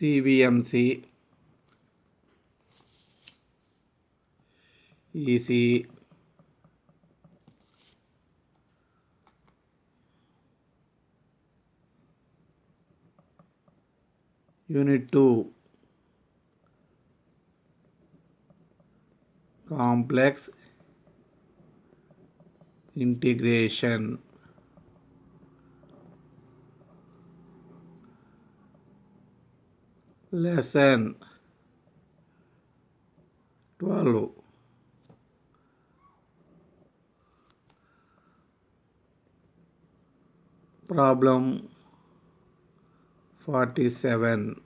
CVMC, EC, Unit 2, Complex Integration. Lesson 12. Problem 47.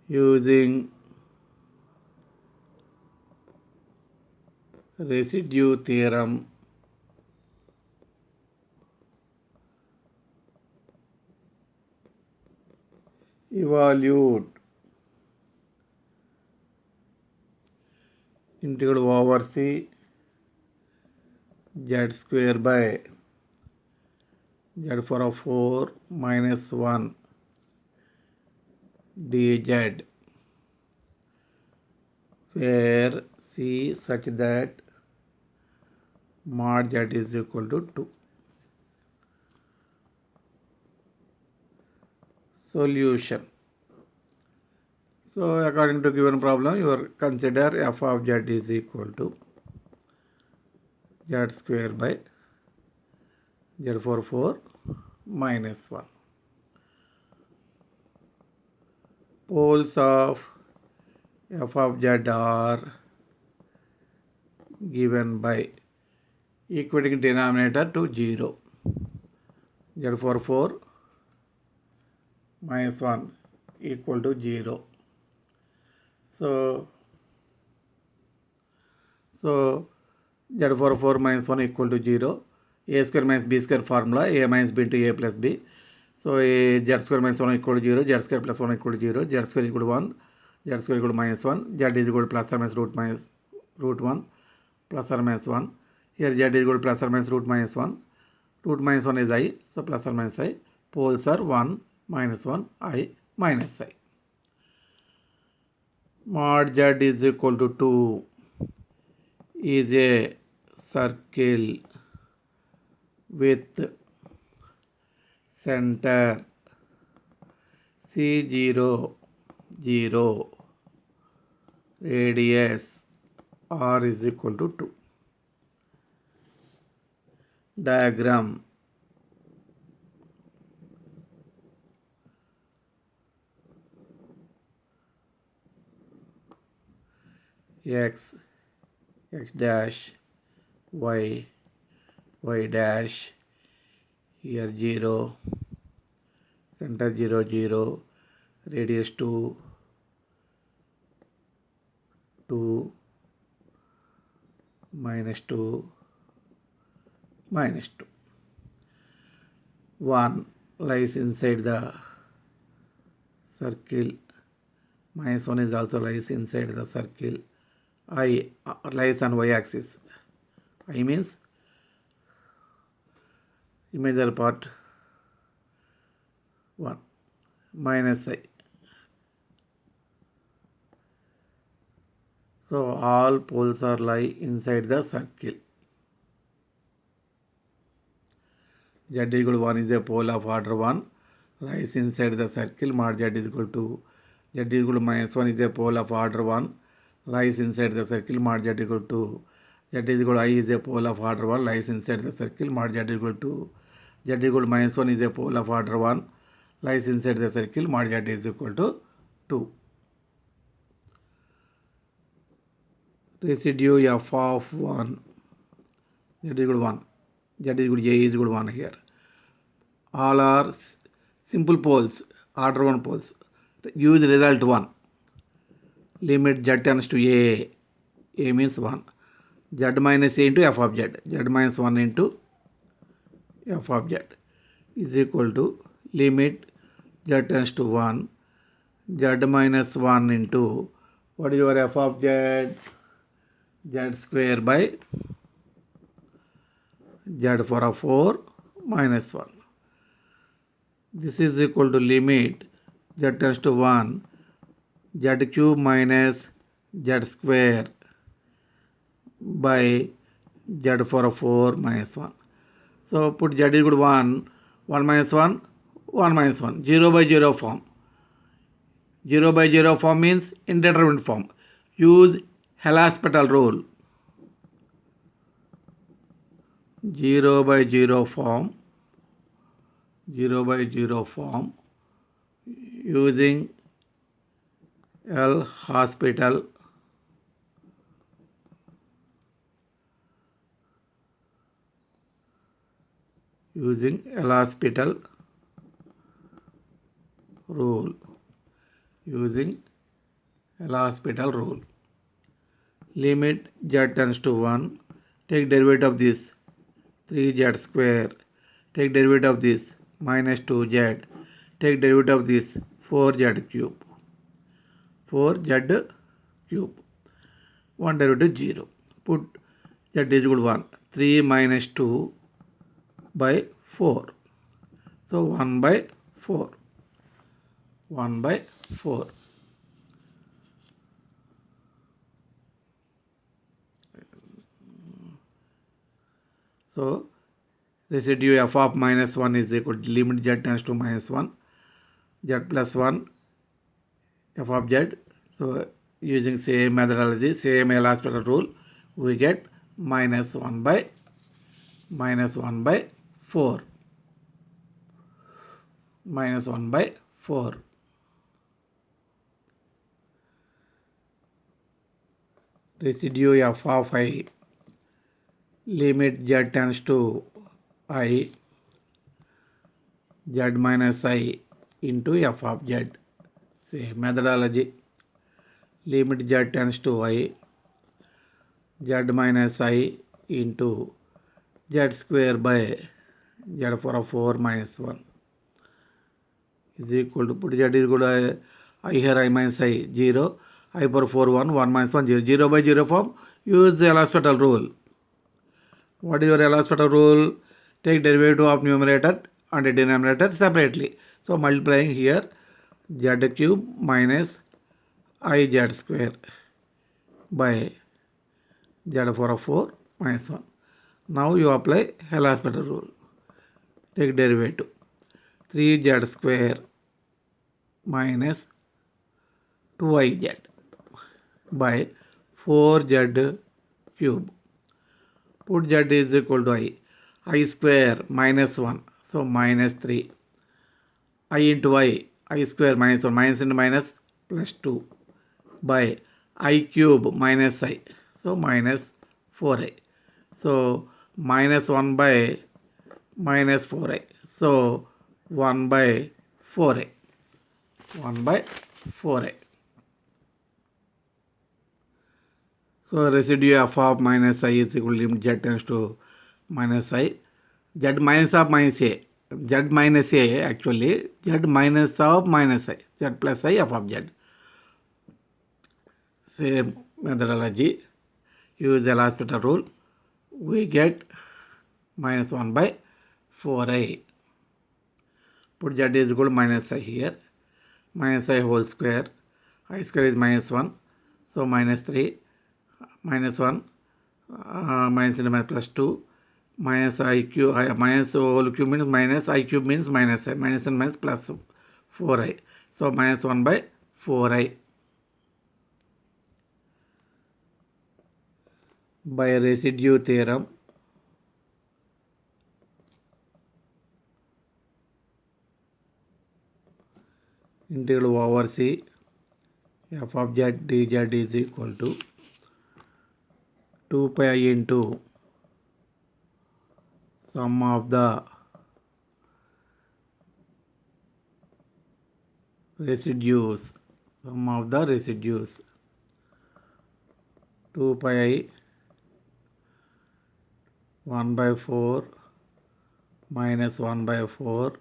Using residue theorem, evaluate integral over C z square by z power of 4 minus 1 dz, where C such that mod z is equal to 2. Solution. So according to given problem, you consider f of z is equal to z square by z power 4 minus 1. Poles of f of z are given by equating denominator to 0. Z power 4 minus 1 equal to 0. So z power 4 minus 1 equal to 0. A square minus b square formula, a minus b into a plus b. So z square minus 1 equal to 0, z square plus 1 equal to 0, z square equal to 1, z square equal to minus 1, z is equal to plus or minus root 1 plus or minus 1. Here z is equal to plus or minus root minus 1. Root minus 1 is I, so plus or minus I. Poles are 1, minus 1, I, minus I. Mod z is equal to 2 is a circle with center C0, 0, radius R is equal to 2. Diagram. X, x dash, y, y dash, here 0, center 0, 0, radius 2, 2, minus 2, minus 2. 1 lies inside the circle, minus 1 is also lies inside the circle. I lies on y-axis. I means imaginary part 1 minus I. So all poles are lie inside the circle. Z equal to 1 is a pole of order 1, lies inside the circle. Mod z is equal to z is equal to minus 1 is a pole of order 1, lies inside the circle. Mod z equal to z is equal to I is a pole of order 1, lies inside the circle. Mod z equal to z equal to minus 1 is a pole of order 1, lies inside the circle. Mod z is equal to 2. Residue f of 1, z is equal to 1, z is equal to a is equal to 1 here. All are simple poles, order 1 poles. Use result 1. Limit z tends to a means 1. Z minus a into f of z, z minus 1 into f of z is equal to limit z tends to 1, z minus 1 into, what is your f of z? Z square by z for a 4 minus 1. This is equal to limit z tends to 1 z cube minus z square by z for a 4 minus 1. So put z is equal to 1, 1 minus 1, 1 minus 1, 0 by 0 form. 0 by 0 form means indeterminate form. Use L'Hospital rule. 0 by 0 form. 0 by 0 form using L'Hospital rule. Limit z tends to 1. Take derivative of this 3z square. Take derivative of this minus 2z. Take derivative of this 4z cube. 4z cube. 1 derivative 0. Put z is equal to 1. 3 minus 2 by 4. So 1 by 4. 1 by 4. So residue f of minus 1 is equal to limit z tends to minus 1. Z plus 1 f of z. So using same methodology, same L'Hospital rule, we get minus 1 by 4. Minus 1 by 4. Residue f of I. Limit z tends to I, z minus I into f of z. Same methodology. Limit z tends to I, z minus I into z square by z for a 4 minus 1 is equal to, put z is equal to I here, I minus I 0, I for 4 1, 1 minus 1 0, 0 by 0 form. Use the L'Hospital rule. What is your L'Hospital rule? Take derivative of numerator and denominator separately. So multiplying here z cube minus iz square by z for a 4 minus 1. Now you apply L'Hospital rule. Take derivative 3z square minus 2iz by 4z cube. Put z is equal to I square minus 1, so minus 3. I into I square minus 1, minus into minus plus 2 by I cube minus I, so minus 4i. So minus 1 by minus 4i, so 1 by 4i. 1 by 4i. So residue f of minus I is equal to limit z tends to minus I. Z minus of minus a. Z minus a actually. Z minus of minus I. Z plus I f of z. Same methodology. Use the L'Hospital rule. We get minus 1 by 4i. Put z is equal to minus I here. Minus I whole square. I square is minus 1. So minus 3. Minus 1, minus into minus plus 2, minus I cube, minus whole cube means minus, I cube means minus I, minus and minus plus 4i. So minus 1 by 4i. By residue theorem, integral over C, f of z dz is equal to 2 pi into sum of the residues. 2 pi 1 by 4 minus 1 by 4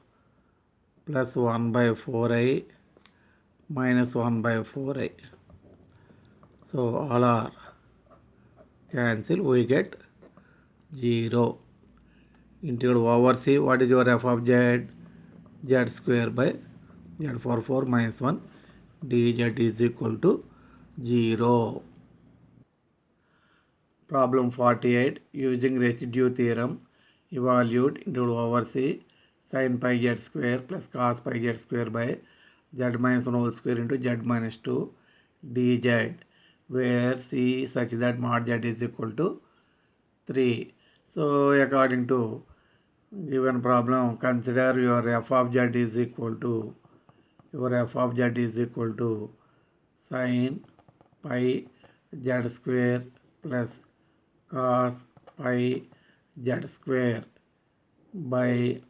plus 1 by 4i minus 1 by 4i. So all are cancel, we get 0. integral over c. What is your f of z? Z square by z for 4 minus 1 dz is equal to 0. Problem 48. Using residue theorem, evaluate integral over c sin pi z square plus cos pi z square by z minus 1 whole square into z minus 2 dz, where c such that mod z is equal to 3. So according to given problem, consider your f of z is equal to sin pi z square plus cos pi z square by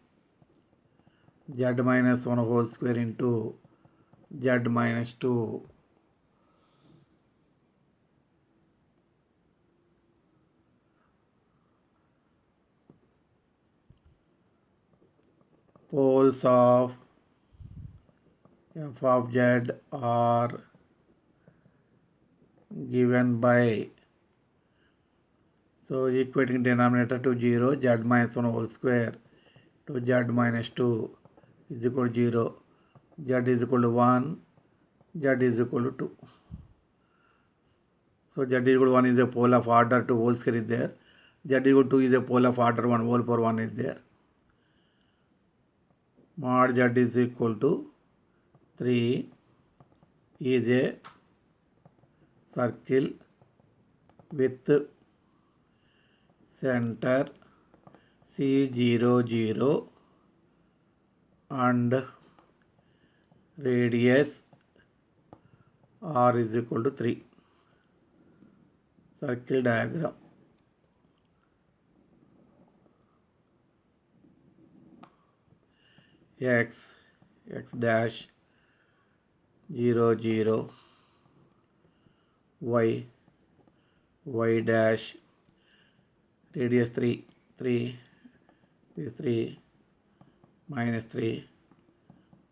z minus 1 whole square into z minus 2. Poles of f of z are given by, so equating denominator to 0, z minus 1 whole square to z minus 2 is equal to 0, z is equal to 1, z is equal to 2. So z is equal to 1 is a pole of order 2 whole square is there, z is equal to 2 is a pole of order 1 whole power 1 is there. Mod z is equal to 3 is a circle with center C0, 0 and radius R is equal to 3. Circle diagram. X dash 0, 0, y dash radius 3, is 3, minus 3,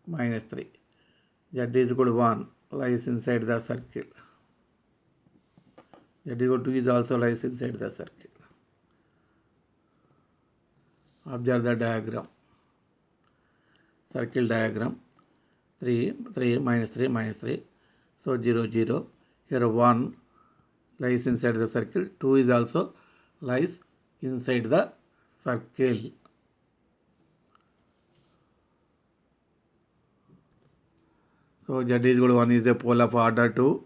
minus 3. Z is equal to 1 lies inside the circle. Z is equal to 2 is also lies inside the circle. Observe the diagram. Circle diagram. 3 minus 3 minus 3. So 0, 0. Here 1 lies inside the circle. 2 is also lies inside the circle. So z is equal to 1 is a pole of order 2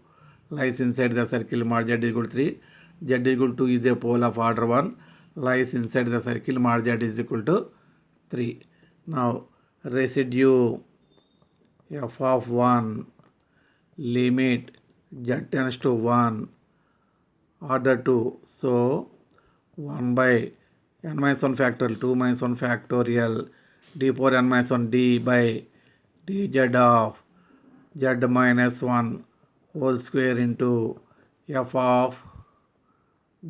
lies inside the circle. Mod z is equal to 3. Z is equal to 2 is a pole of order 1 lies inside the circle. Mod z is equal to 3. Now residue f of 1 limit z tends to 1 order 2. So 1 by n minus 1 factorial 2 minus 1 factorial d power n minus 1 d by dz of z minus 1 whole square into f of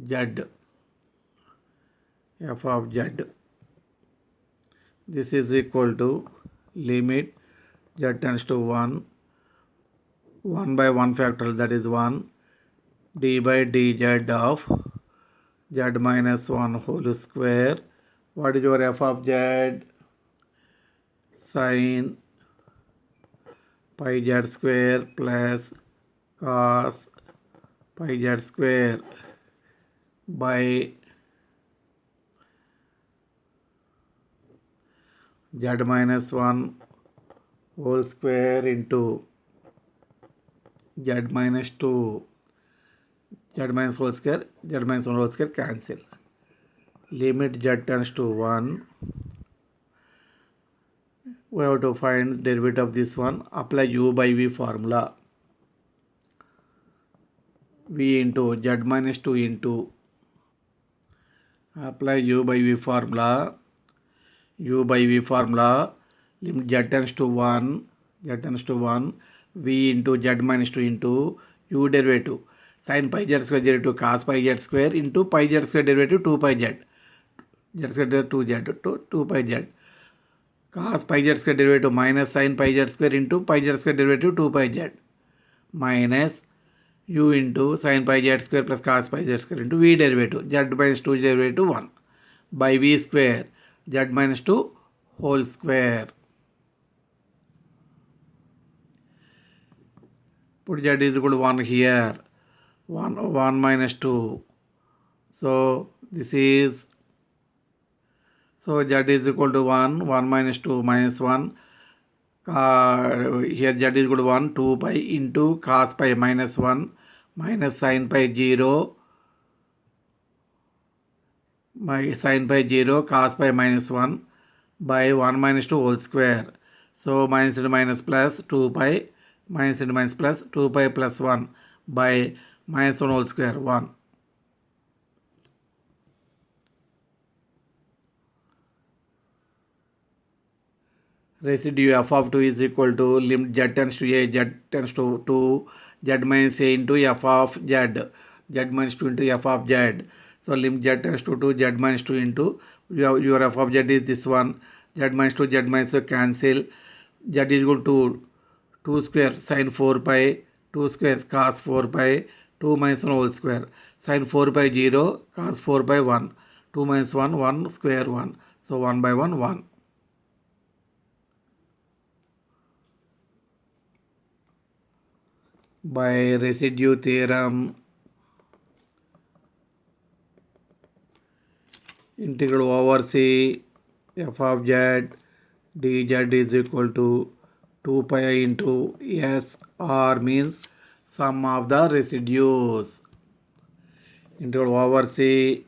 z. This is equal to limit z tends to 1 by 1 factorial, that is 1 d by dz of z minus 1 whole square. What is your f of z? Sin pi z square plus cos pi z square by z minus 1 whole square into z minus 2, z minus whole square, z minus 1 whole square cancel. Limit z tends to 1. We have to find derivative of this one. Apply u by v formula. V into z minus 2 into, apply u by v formula. Limit z tends to 1, v into z minus 2 into u derivative sin pi z square derivative cos pi z square into pi z square derivative 2 pi z square derivative 2 pi z cos pi z square derivative minus sin pi z square into pi z square derivative 2 pi z minus u into sin pi z square plus cos pi z square into v derivative z minus 2 derivative 1 by v square z minus 2 whole square. Put z is equal to 1 here. 1 minus 2. So this is, so z is equal to 1. 1 minus 2 minus 1. Here z is equal to 1. 2 pi into cos pi minus 1 minus sin pi 0. My sin pi 0, cos pi minus 1 by 1 minus 2 whole square. So minus into minus plus 2 pi, minus into minus plus 2 pi plus 1 by minus 1 whole square, 1. Residue f of 2 is equal to limit z tends to a, z tends to 2, z minus a into f of z, z minus 2 into f of z. So limit z tends to 2, z minus 2 into, your f of z is this one, z minus 2, z minus 2 cancel, z is equal to 2 square sin 4 pi, 2 square cos 4 pi, 2 minus 1 whole square, sin 4 pi 0, cos 4 pi 1, 2 minus 1, 1 square 1, so 1 by 1, 1. By residue theorem, integral over c f of z dz is equal to 2 pi into s, r means sum of the residues. Integral over c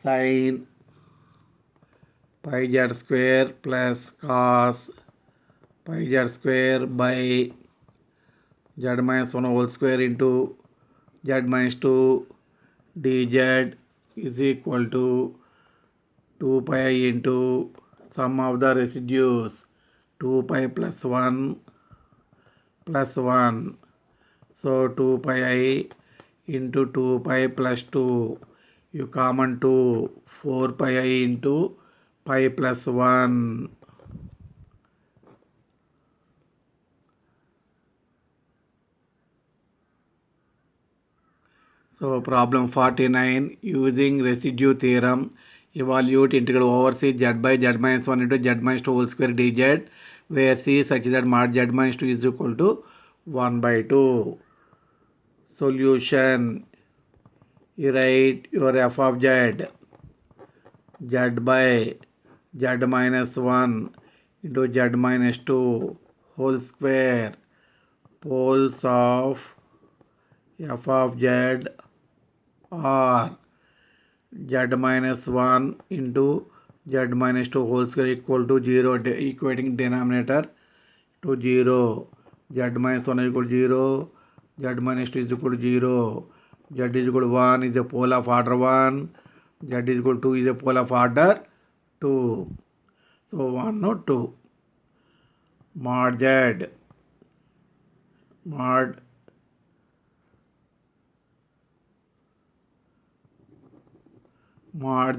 sin pi z square plus cos pi z square by z minus 1 whole square into z minus 2 dz is equal to 2 pi into sum of the residues 2 pi plus 1 plus 1. So 2 pi I into 2 pi plus 2. You common 2, 4 pi I into pi plus 1. So problem 49, using residue theorem, evaluate integral over c z by z minus 1 into z minus 2 whole square dz, where c is such that mod z minus 2 is equal to 1 by 2. Solution, you write your f of z, z by z minus 1 into z minus 2 whole square, poles of f of z are z minus 1 into z minus 2 whole square equal to 0, equating denominator to 0. Z minus 1 is equal to 0, z minus 2 is equal to 0, z is equal to 1 is a pole of order 1, z is equal to 2 is a pole of order 2. So 1 no 2. Mod z, mod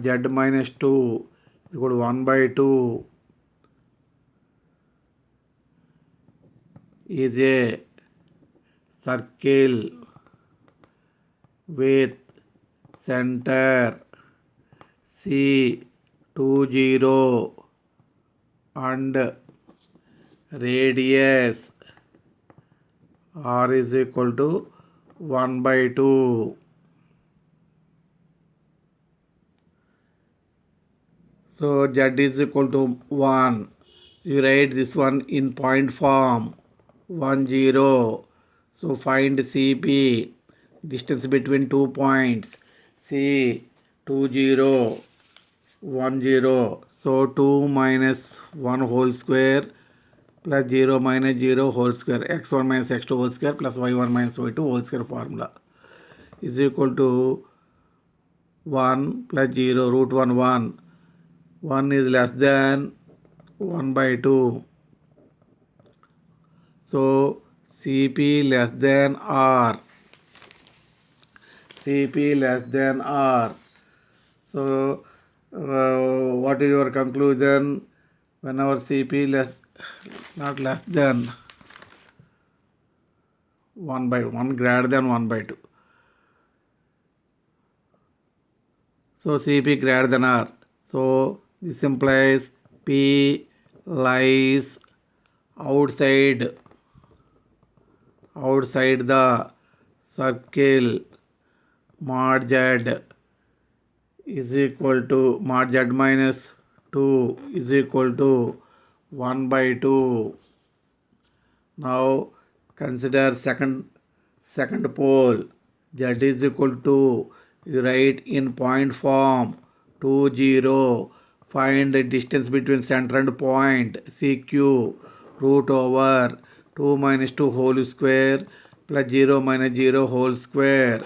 z minus 2 is equal to 1 by 2 is a circle with center C 20 and radius r is equal to 1 by 2. So z is equal to 1. You write this one in point form, 1 0. So find CP, distance between 2 points, C 2 0 1 0. So 2 minus 1 whole square plus 0 minus 0 whole square, x1 minus x2 whole square plus y1 minus y2 whole square formula is equal to 1 plus 0 root 1 1. 1 is less than 1 by 2. So CP less than R. CP less than R. So what is your conclusion? Whenever CP not less than 1 by 1, greater than 1 by 2. So CP greater than R. So This implies P lies outside the circle mod z is equal to mod z minus 2 is equal to 1 by 2. Now consider second pole z is equal to, you write in point form 2 0. Find the distance between center and point CQ root over 2 minus 2 whole square plus 0 minus 0 whole square.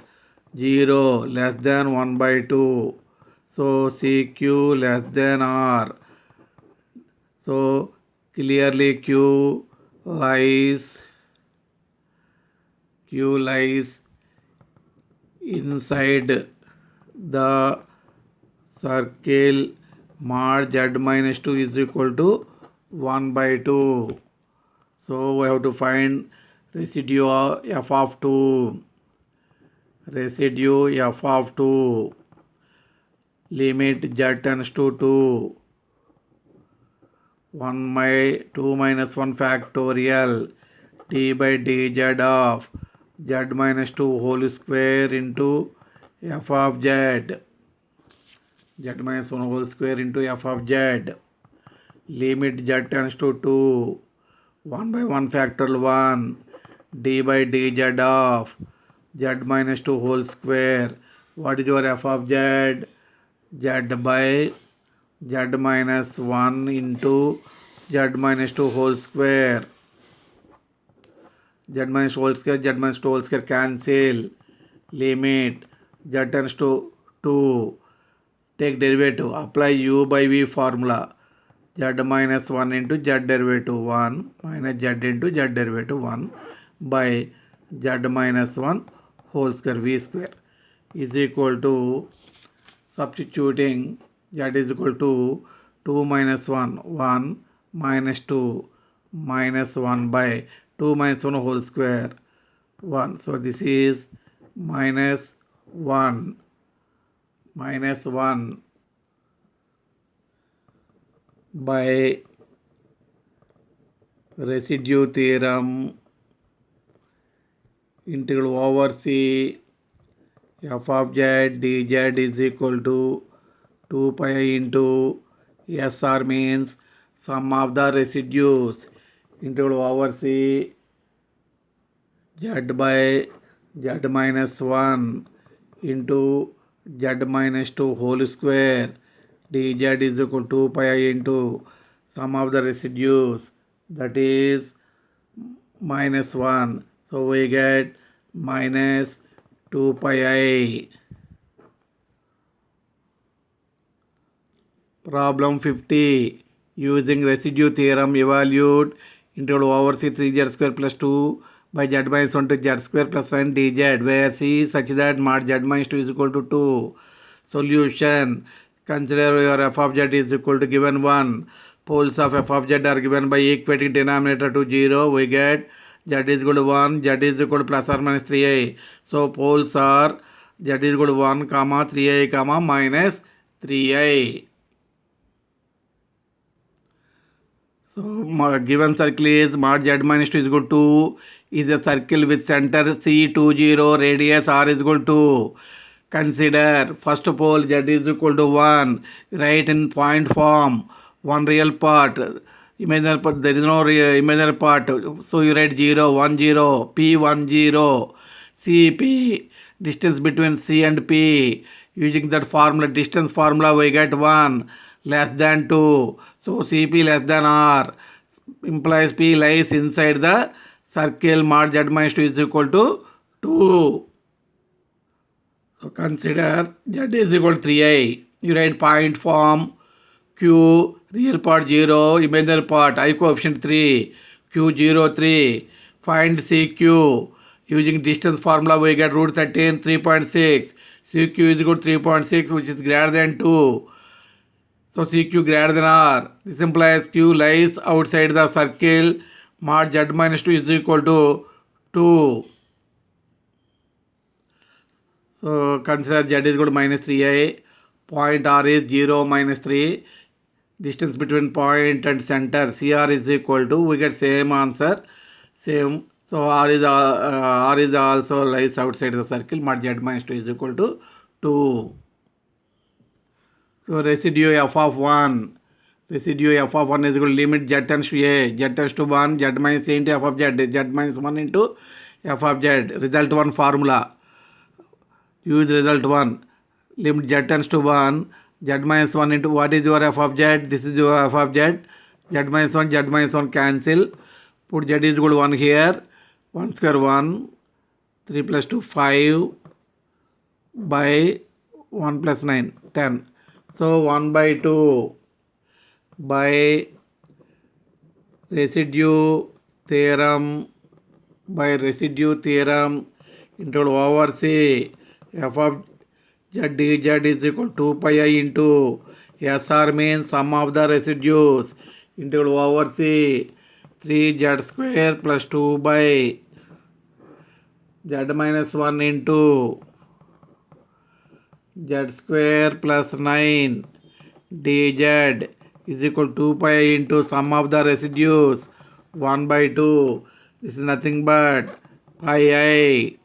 0 less than 1 by 2. So CQ less than R. So clearly Q lies inside the circle mod z minus 2 is equal to 1 by 2. So we have to find residue of f of 2. Residue f of 2. Limit z tends to 2. 1 by 2 minus 1 factorial d by dz of z minus 2 whole square into f of z. Z minus 1 whole square into f of z. Limit z tends to 2. 1 by 1 factorial 1 d by dz of z minus 2 whole square. What is your f of z? Z by z minus 1 into z minus 2 whole square. Z minus whole square, z minus 2 whole square cancel. Limit z tends to 2. Take derivative. Apply u by v formula. Z minus 1 into z derivative 1 minus z into z derivative 1 by z minus 1 whole square v square is equal to, substituting, z is equal to 2 minus 1 1 minus 2 minus 1 by 2 minus 1 whole square 1. So this is minus 1 by residue theorem integral over C f of z dz is equal to 2 pi into SR means sum of the residues integral over C z by z minus 1 into z minus 2 whole square dz is equal to 2 pi into sum of the residues, that is minus 1. So we get minus 2 pi I. Problem 50. Using residue theorem, evaluate integral over C 3z square plus 2 by z minus 1 to z square plus 1 dz, where C is such that mod z minus 2 is equal to 2. Solution. Consider your f of z is equal to given 1. Poles of f of z are given by equating denominator to 0. We get z is equal to 1, z is equal to plus or minus 3i. So poles are z is equal to 1, 3i, minus 3i. So given circle is mod z minus 2 is equal to is a circle with center C20, radius r is equal to. Consider first pole z is equal to 1. Write in point form. One real part. Imaginary part. There is no imaginary part. So you write 0, 1, 0, P 1, 0, C P. Distance between C and P. Using that formula, distance formula, we get 1 less than 2. So CP less than R implies P lies inside the circle mod z minus 2 is equal to 2. So consider z is equal to 3i. You write point form Q real part 0, imaginary part I coefficient 3, Q 0 3. Find CQ. Using distance formula we get root 13 3.6. CQ is equal to 3.6, which is greater than 2. So CQ greater than R. This implies Q lies outside the circle mod z minus 2 is equal to 2. So consider z is equal to minus 3i. Point R is 0, minus 3. distance between point and center, CR is equal to, we get same answer, same. So R is also lies outside the circle, but Z minus 2 is equal to 2. So residue f of 1 is equal to limit z tends to a, z tends to 1, z minus a into f of z, z minus 1 into f of z. Result 1 formula. Use result 1. Limit z tends to 1, z minus 1 into, what is your f of z? This is your f of z. Z minus 1 cancel. Put z is equal to 1 here. 1 square 1. 3 plus 2 5 by 1 plus 9 10. So 1 by 2 by residue theorem into over C, f of z dz is equal to 2 pi I into SR means sum of the residues into over C 3z square plus 2 by z minus 1 into z square plus 9 dz is equal to 2 pi into sum of the residues 1 by 2. This is nothing but pi I